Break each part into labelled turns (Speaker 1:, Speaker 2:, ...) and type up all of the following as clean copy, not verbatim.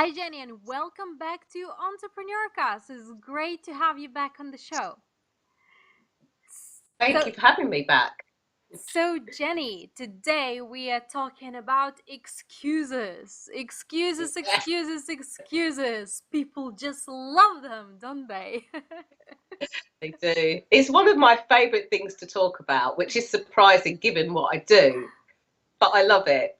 Speaker 1: Hi, Jenny, and welcome back to Entrepreneurcast. It's great to have you back on the show.
Speaker 2: Thank
Speaker 1: So,
Speaker 2: you for having me back.
Speaker 1: Jenny, today we are talking about excuses. Excuses. People just love them, don't they?
Speaker 2: They do. It's one of my favourite things to talk about, which is surprising given what I do, but I love it.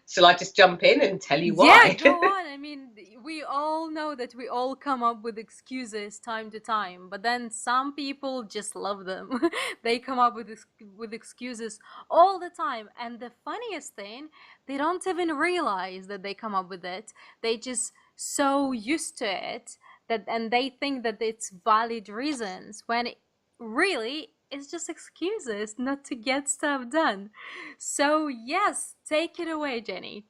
Speaker 2: Shall I just jump in and tell you
Speaker 1: Yeah,
Speaker 2: why?
Speaker 1: go on. I mean, we all know that we all come up with excuses time to time, but then some people just love them. They come up with excuses all the time, and the funniest thing, they don't even realize that they come up with it. They just so used to it that and they think that it's valid reasons when really it's just excuses not to get stuff done. So, yes, take it away, Jenny.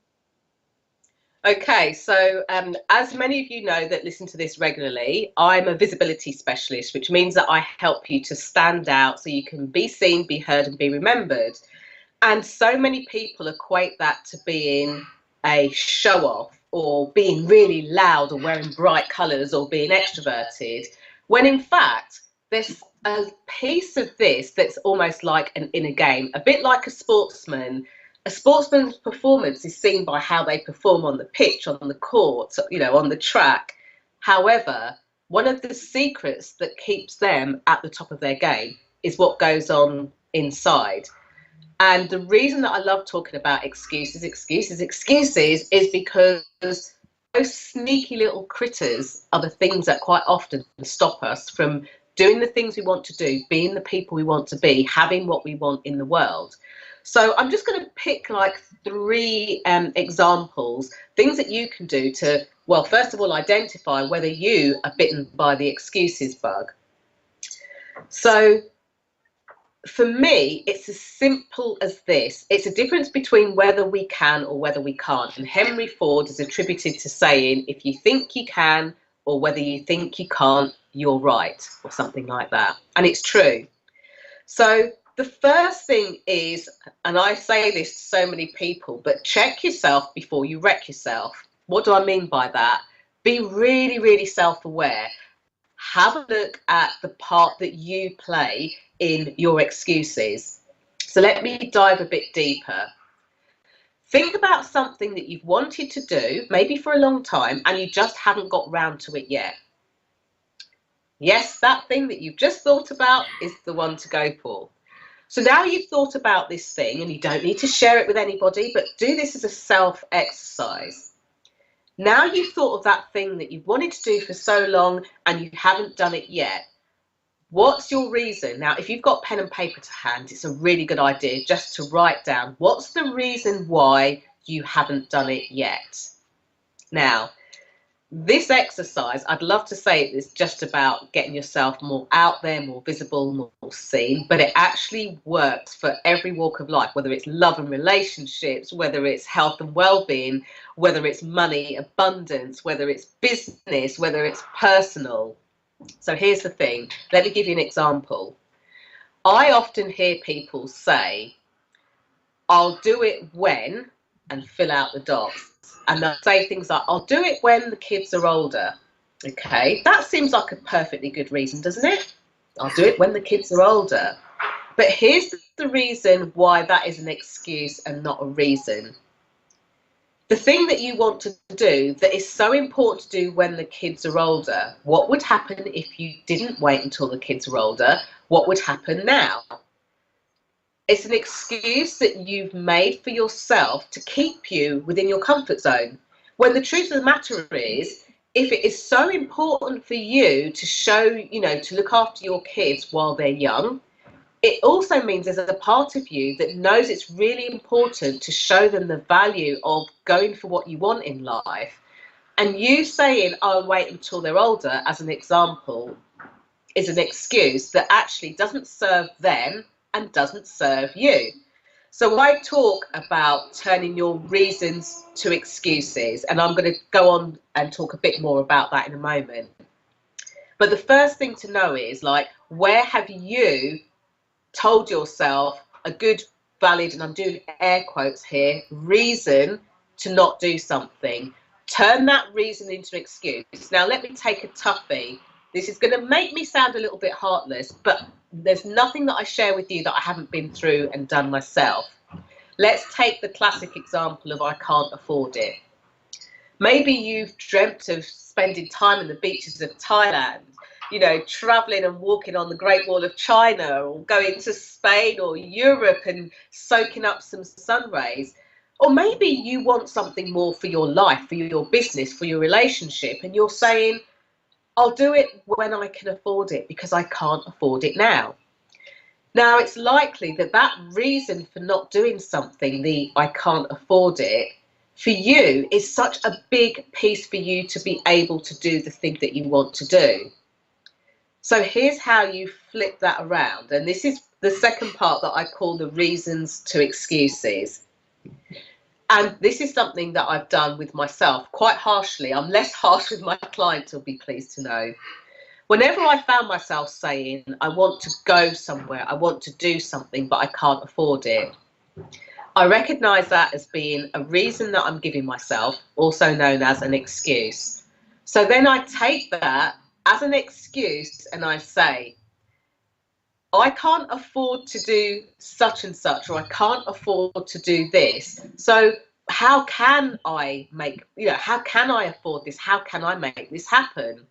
Speaker 2: Okay, so as many of you know that listen to this regularly, I'm a visibility specialist, which means that I help you to stand out so you can be seen, be heard, and be remembered. And so many people equate that to being a show off or being really loud or wearing bright colours or being extroverted, when in fact, there's a piece of this that's almost like an inner game, a bit like a sportsman. A sportsman's performance is seen by how they perform on the pitch, on the court, on the track. However, one of the secrets that keeps them at the top of their game is what goes on inside. And the reason that I love talking about excuses is because those sneaky little critters are the things that quite often stop us from doing the things we want to do, being the people we want to be, having what we want in the world. So I'm just going to pick like three examples, things that you can do to, well, first of all, identify whether you are bitten by the excuses bug. So for me, it's as simple as this. It's a difference between whether we can or whether we can't. And Henry Ford is attributed to saying, if you think you can or whether you think you can't, you're right, or something like that. And it's true. So the first thing is, and I say this to so many people, but check yourself before you wreck yourself. What do I mean by that? Be really, really self-aware. Have a look at the part that you play in your excuses. So let me dive a bit deeper. Think about something that you've wanted to do, maybe for a long time, and you just haven't got round to it yet. Yes, that thing that you've just thought about is the one to go for. So now you've thought about this thing, and you don't need to share it with anybody, but do this as a self-exercise. Now you've thought of that thing that you've wanted to do for so long and you haven't done it yet. What's your reason? Now, if you've got pen and paper to hand, it's a really good idea just to write down what's the reason why you haven't done it yet. Now, this exercise, I'd love to say it's just about getting yourself more out there, more visible, more seen, but it actually works for every walk of life, whether it's love and relationships, whether it's health and well-being, whether it's money, abundance, whether it's business, whether it's personal. So here's the thing. Let me give you an example. I often hear people say, I'll do it when, and fill out the dots. And they'll say things like, I'll do it when the kids are older. Okay, that seems like a perfectly good reason, doesn't it? I'll do it when the kids are older. But here's the reason why that is an excuse and not a reason. The thing that you want to do that is so important to do when the kids are older, what would happen if you didn't wait until the kids are older? What would happen now? It's an excuse that you've made for yourself to keep you within your comfort zone. When the truth of the matter is, if it is so important for you to show, to look after your kids while they're young, it also means there's a part of you that knows it's really important to show them the value of going for what you want in life. And you saying, I'll wait until they're older, as an example, is an excuse that actually doesn't serve them and doesn't serve you. So I talk about turning your reasons to excuses, and I'm going to go on and talk a bit more about that in a moment. But the first thing to know is, like, where have you told yourself a good, valid, and I'm doing air quotes here, reason to not do something, Turn that reason into an excuse. Now, let me take a toughie. This is going to make me sound a little bit heartless, but there's nothing that I share with you that I haven't been through and done myself. Let's take the classic example of I can't afford it. Maybe you've dreamt of spending time in the beaches of Thailand, you know, traveling and walking on the Great Wall of China, or going to Spain or Europe and soaking up some sun rays. Or maybe you want something more for your life, for your business, for your relationship, and you're saying, I'll do it when I can afford it because I can't afford it now. Now, it's likely that that reason for not doing something, the I can't afford it, for you is such a big piece for you to be able to do the thing that you want to do. So here's how you flip that around. And this is the second part that I call the reasons to excuses. And this is something that I've done with myself quite harshly. I'm less harsh with my clients, you'll be pleased to know. Whenever I found myself saying, I want to go somewhere, I want to do something, but I can't afford it, I recognise that as being a reason that I'm giving myself, also known as an excuse. So then I take that as an excuse and I say, I can't afford to do such and such, or I can't afford to do this. So how can I make, how can I afford this? How can I make this happen?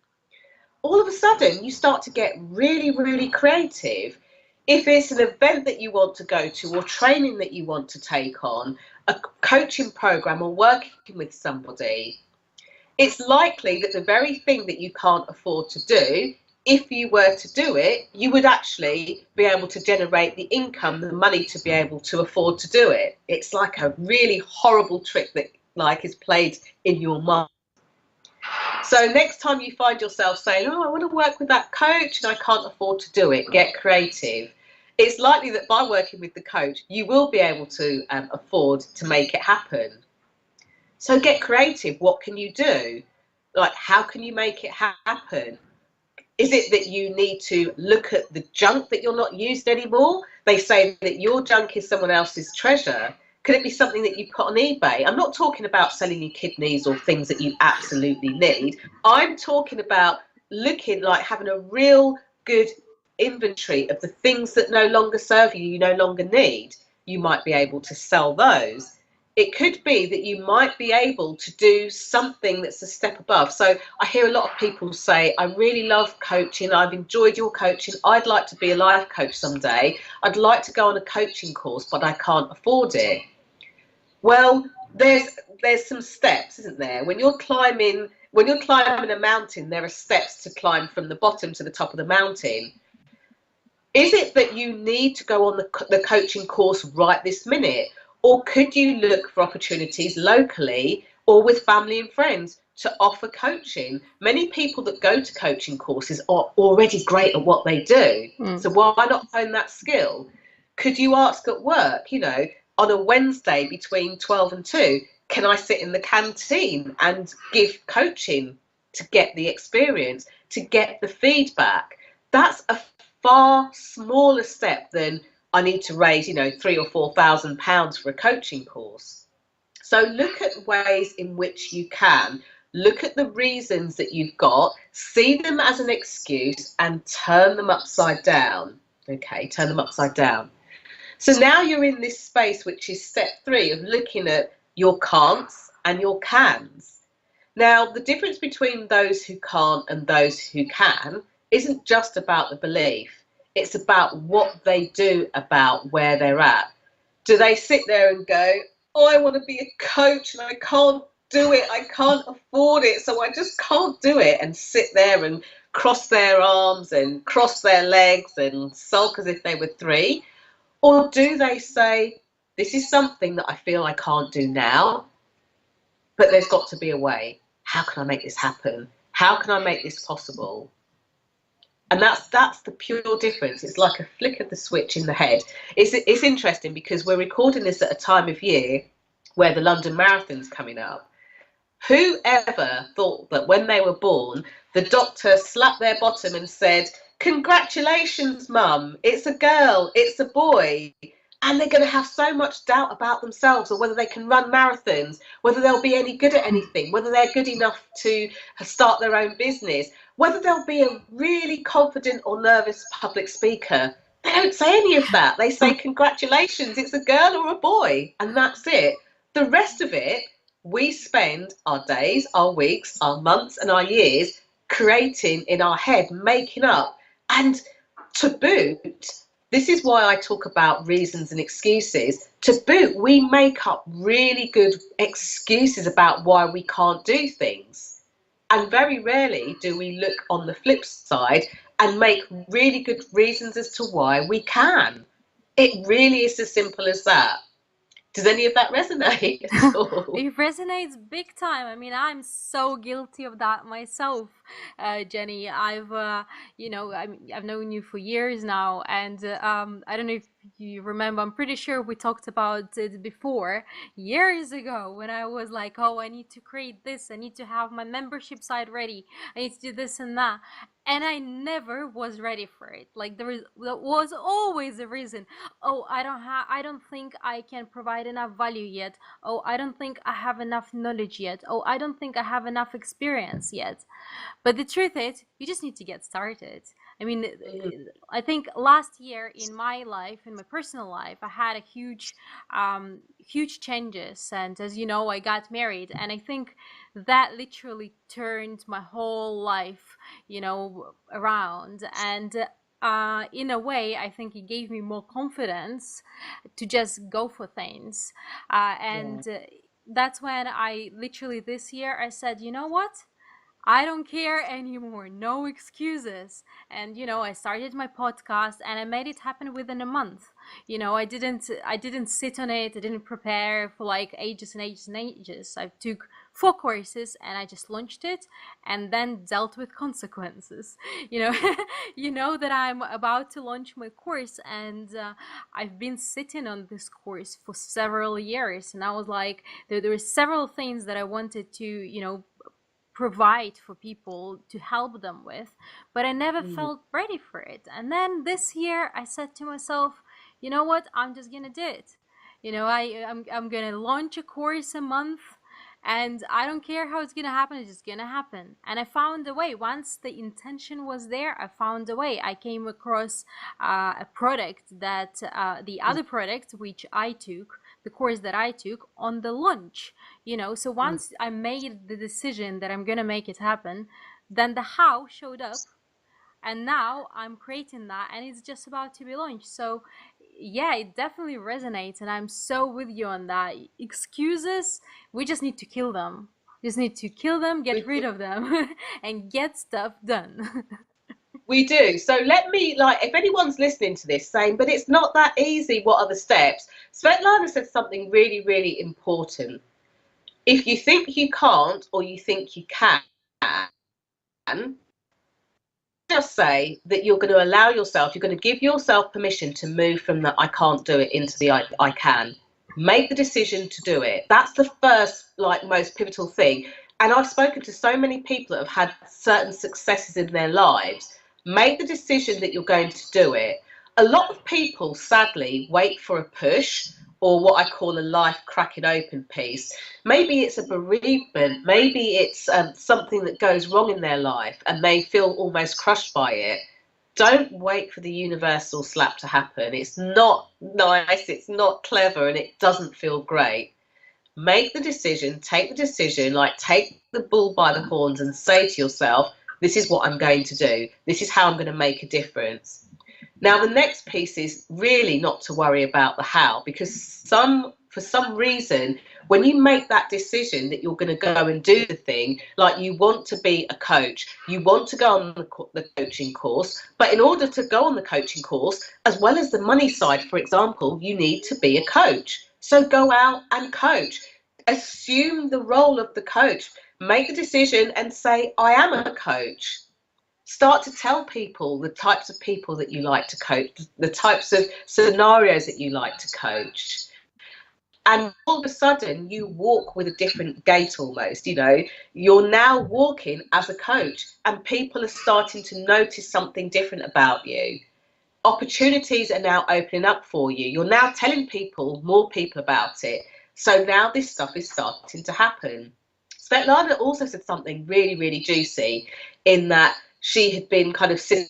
Speaker 2: All of a sudden, you start to get really, really creative. If it's an event that you want to go to, or training that you want to take on, a coaching program, or working with somebody, it's likely that the very thing that you can't afford to do, if you were to do it, you would actually be able to generate the income, the money to be able to afford to do it. It's like a really horrible trick that is played in your mind. So next time you find yourself saying, oh, I want to work with that coach and I can't afford to do it, get creative. It's likely that by working with the coach, you will be able to afford to make it happen. So get creative. What can you do? Like, how can you make it happen? Is it that you need to look at the junk that you're not used anymore? They say that your junk is someone else's treasure. Could it be something that you put on eBay? I'm not talking about selling your kidneys or things that you absolutely need. I'm talking about looking like having a real good inventory of the things that no longer serve you, you no longer need. You might be able to sell those. It could be that you might be able to do something that's a step above. So I hear a lot of people say, I really love coaching. I've enjoyed your coaching. I'd like to be a life coach someday. I'd like to go on a coaching course, but I can't afford it. Well, there's some steps, isn't there? When you're climbing a mountain, there are steps to climb from the bottom to the top of the mountain. Is it that you need to go on the coaching course right this minute? Or could you look for opportunities locally or with family and friends to offer coaching? Many people that go to coaching courses are already great at what they do. So why not hone that skill? Could you ask at work, on a Wednesday between 12 and 2, can I sit in the canteen and give coaching to get the experience, to get the feedback? That's a far smaller step than I need to raise, £3,000 or £4,000 for a coaching course. So look at ways in which you can. Look at the reasons that you've got, see them as an excuse and turn them upside down. Okay, turn them upside down. So now you're in this space, which is step 3 of looking at your can'ts and your cans. Now, the difference between those who can't and those who can isn't just about the belief. It's about what they do about where they're at. Do they sit there and go, oh, I want to be a coach and I can't do it. I can't afford it. So I just can't do it, and sit there and cross their arms and cross their legs and sulk as if they were 3? Or do they say, this is something that I feel I can't do now, but there's got to be a way. How can I make this happen? How can I make this possible? And that's the pure difference. It's like a flick of the switch in the head. It's interesting because we're recording this at a time of year where the London Marathon's coming up. Whoever thought that when they were born, the doctor slapped their bottom and said, congratulations, mum, it's a girl, it's a boy. and they're going to have so much doubt about themselves, or whether they can run marathons, whether they'll be any good at anything, whether they're good enough to start their own business, whether they'll be a really confident or nervous public speaker. They don't say any of that. They say, congratulations, it's a girl or a boy, and that's it. The rest of it, we spend our days, our weeks, our months, and our years creating in our head, making up. And to boot, this is why I talk about reasons and excuses. To boot, we make up really good excuses about why we can't do things. And very rarely do we look on the flip side and make really good reasons as to why we can. It really is as simple as that. Does any of that resonate at all?
Speaker 1: It resonates big time. I mean, I'm so guilty of that myself, Jenny. I've known you for years now, and I don't know if you remember. I'm pretty sure we talked about it before, years ago, when I was like, "Oh, I need to create this. I need to have my membership site ready. I need to do this and that." And I never was ready for it. Like there was always a reason. Oh, I don't think I can provide enough value yet. Oh, I don't think I have enough knowledge yet. Oh, I don't think I have enough experience yet. But the truth is, you just need to get started. I mean, I think last year in my life, in my personal life, I had a huge changes. And as you know, I got married, and I think that literally turned my whole life, around. And in a way, I think it gave me more confidence to just go for things. And that's when I literally this year I said, you know what? I don't care anymore. No excuses. And I started my podcast and I made it happen within a month. I didn't sit on it. I didn't prepare for like ages and ages and ages. I took 4 courses and I just launched it and then dealt with consequences. You know that I'm about to launch my course, and I've been sitting on this course for several years, and I was like, there were several things that I wanted to, provide for people to help them with, but I never felt ready for it. And then this year I said to myself, you know what, I'm just gonna do it. I'm gonna launch a course a month, and I don't care how it's gonna happen, it's just gonna happen. And I found a way. Once the intention was there, I found a way. I came across a product that the other product which I took, the course that I took on the launch. So once I made the decision that I'm gonna make it happen, then the how showed up, and now I'm creating that, and it's just about to be launched. So yeah, it definitely resonates, and I'm so with you on that. Excuses, we just need to kill them. Just need to kill them, get rid of them, and get stuff done.
Speaker 2: We do. So let me, if anyone's listening to this saying, but it's not that easy, what are the steps? Svietlana said something really, really important. If you think you can't, or you think you can, just say that you're going to allow yourself, you're going to give yourself permission to move from the I can't do it into the I can. Make the decision to do it. That's the first, most pivotal thing. And I've spoken to so many people that have had certain successes in their lives. Make the decision that you're going to do it. A lot of people, sadly, wait for a push, or what I call a life cracking open piece. Maybe it's a bereavement, maybe it's something that goes wrong in their life and they feel almost crushed by it. Don't wait for the universal slap to happen. It's not nice, it's not clever, and it doesn't feel great. Make the decision, take the decision, take the bull by the horns and say to yourself, this is what I'm going to do. This is how I'm going to make a difference. Now, the next piece is really not to worry about the how, because for some reason, when you make that decision that you're going to go and do the thing, like you want to be a coach, you want to go on the coaching course, but in order to go on the coaching course, as well as the money side, for example, you need to be a coach. So go out and coach. Assume the role of the coach. Make the decision and say, I am a coach. Start to tell people the types of people that you like to coach, the types of scenarios that you like to coach. And all of a sudden, you walk with a different gait almost, You're now walking as a coach, and people are starting to notice something different about you. Opportunities are now opening up for you. You're now telling more people about it. So now this stuff is starting to happen. Svetlana also said something really, really juicy in that she had been kind of sitting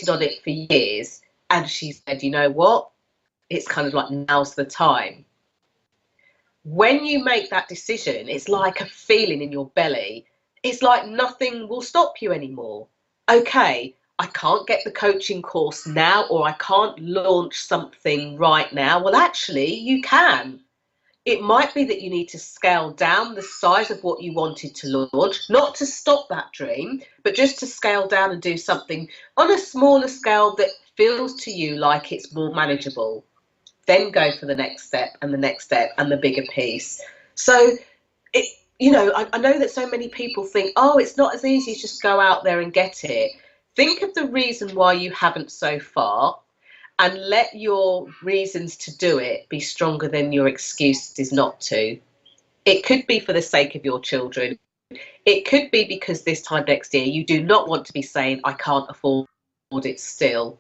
Speaker 2: on it for years. And she said, you know what? It's kind of like now's the time. When you make that decision, it's like a feeling in your belly. It's like nothing will stop you anymore. Okay, I can't get the coaching course now, or I can't launch something right now. Well, actually, you can. It might be that you need to scale down the size of what you wanted to launch, not to stop that dream, but just to scale down and do something on a smaller scale that feels to you like it's more manageable. Then go for the next step and the next step and the bigger piece. So it, I know that so many people think, oh, it's not as easy as just go out there and get it. Think of the reason why you haven't so far, and let your reasons to do it be stronger than your excuses not to. It could be for the sake of your children. It could be because this time next year you do not want to be saying, I can't afford it still.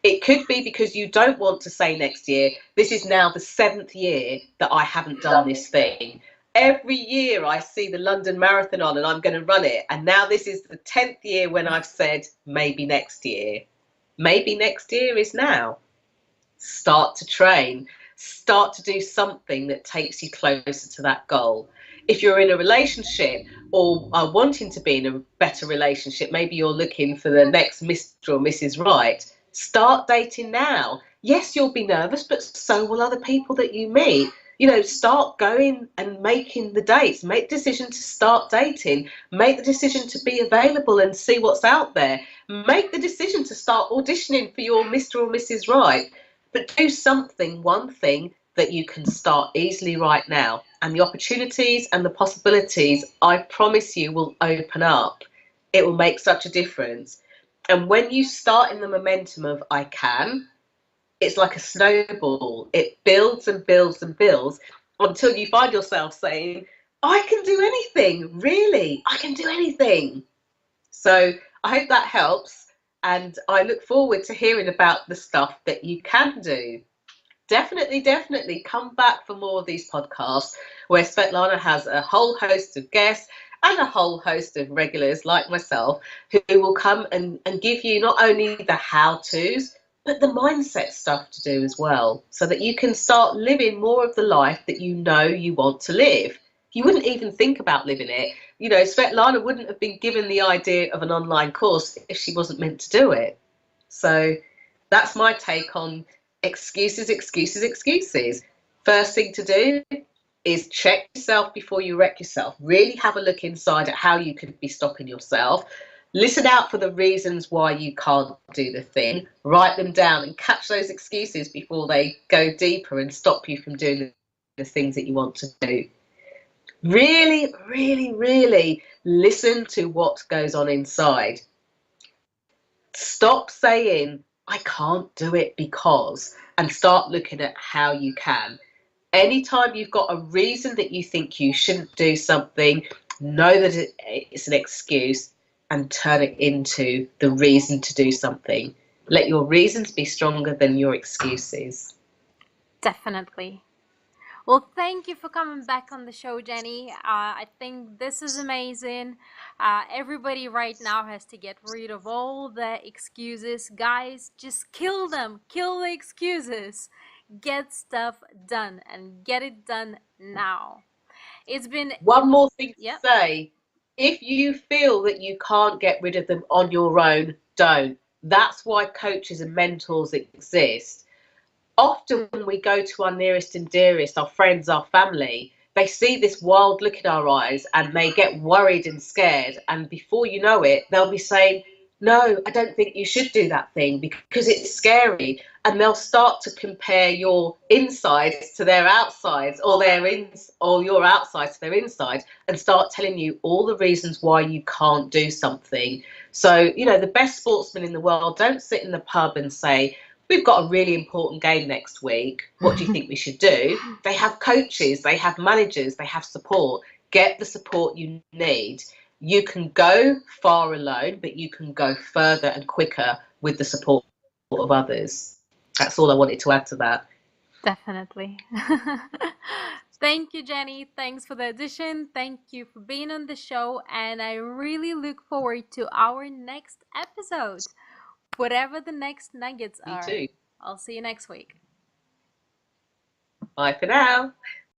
Speaker 2: It could be because you don't want to say next year, this is now the 7th year that I haven't done this thing. Every year I see the London Marathon on and I'm going to run it. And now this is the 10th year when I've said maybe next year. Maybe next year is now. Start to train. Start to do something that takes you closer to that goal. If you're in a relationship or are wanting to be in a better relationship, maybe you're looking for the next Mr. or Mrs. Right, start dating now. Yes, you'll be nervous, but so will other people that you meet. Start going and making the dates. Make the decision to start dating. Make the decision to be available and see what's out there. Make the decision to start auditioning for your Mr. or Mrs. Right. But do something, one thing that you can start easily right now. And the opportunities and the possibilities, I promise you, will open up. It will make such a difference. And when you start in the momentum of I can, it's like a snowball. It builds and builds and builds until you find yourself saying, I can do anything, really, I can do anything. So I hope that helps. And I look forward to hearing about the stuff that you can do. Definitely come back for more of these podcasts where Svetlana has a whole host of guests and a whole host of regulars like myself who will come and give you not only the how-tos, but the mindset stuff to do as well, so that you can start living more of the life that you know you want to live. You wouldn't even think about living it. Svetlana wouldn't have been given the idea of an online course if she wasn't meant to do it. So that's my take on excuses. First thing to do is check yourself before you wreck yourself. Really have a look inside at how you could be stopping yourself. Listen out for the reasons why you can't do the thing. Write them down and catch those excuses before they go deeper and stop you from doing the things that you want to do. Really listen to what goes on inside. Stop saying, I can't do it because, and start looking at how you can. Anytime you've got a reason that you think you shouldn't do something, know that it's an excuse and turn it into the reason to do something. Let your reasons be stronger than your excuses.
Speaker 1: Definitely. Well, thank you for coming back on the show, Jenny. I think this is amazing. Everybody right now has to get rid of all the excuses. Guys, just kill them. Kill the excuses. Get stuff done and get it done now. It's been...
Speaker 2: One more thing to
Speaker 1: Yep.
Speaker 2: say. If you feel that you can't get rid of them on your own, don't. That's why coaches and mentors exist. Often when we go to our nearest and dearest, our friends, our family, they see this wild look in our eyes and they get worried and scared. And before you know it, they'll be saying, no, I don't think you should do that thing because it's scary. And they'll start to compare your insides to their outsides, or your outsides to their insides, and start telling you all the reasons why you can't do something. So, the best sportsmen in the world don't sit in the pub and say, we've got a really important game next week. What do you think we should do? They have coaches, they have managers, they have support. Get the support you need. You can go far alone, but you can go further and quicker with the support of others. That's all I wanted to add to that.
Speaker 1: Definitely. Thank you, Jenny. Thanks for the addition. Thank you for being on the show. And I really look forward to our next episode. Whatever the next nuggets
Speaker 2: Me
Speaker 1: are.
Speaker 2: too.
Speaker 1: I'll see you next week.
Speaker 2: Bye for now.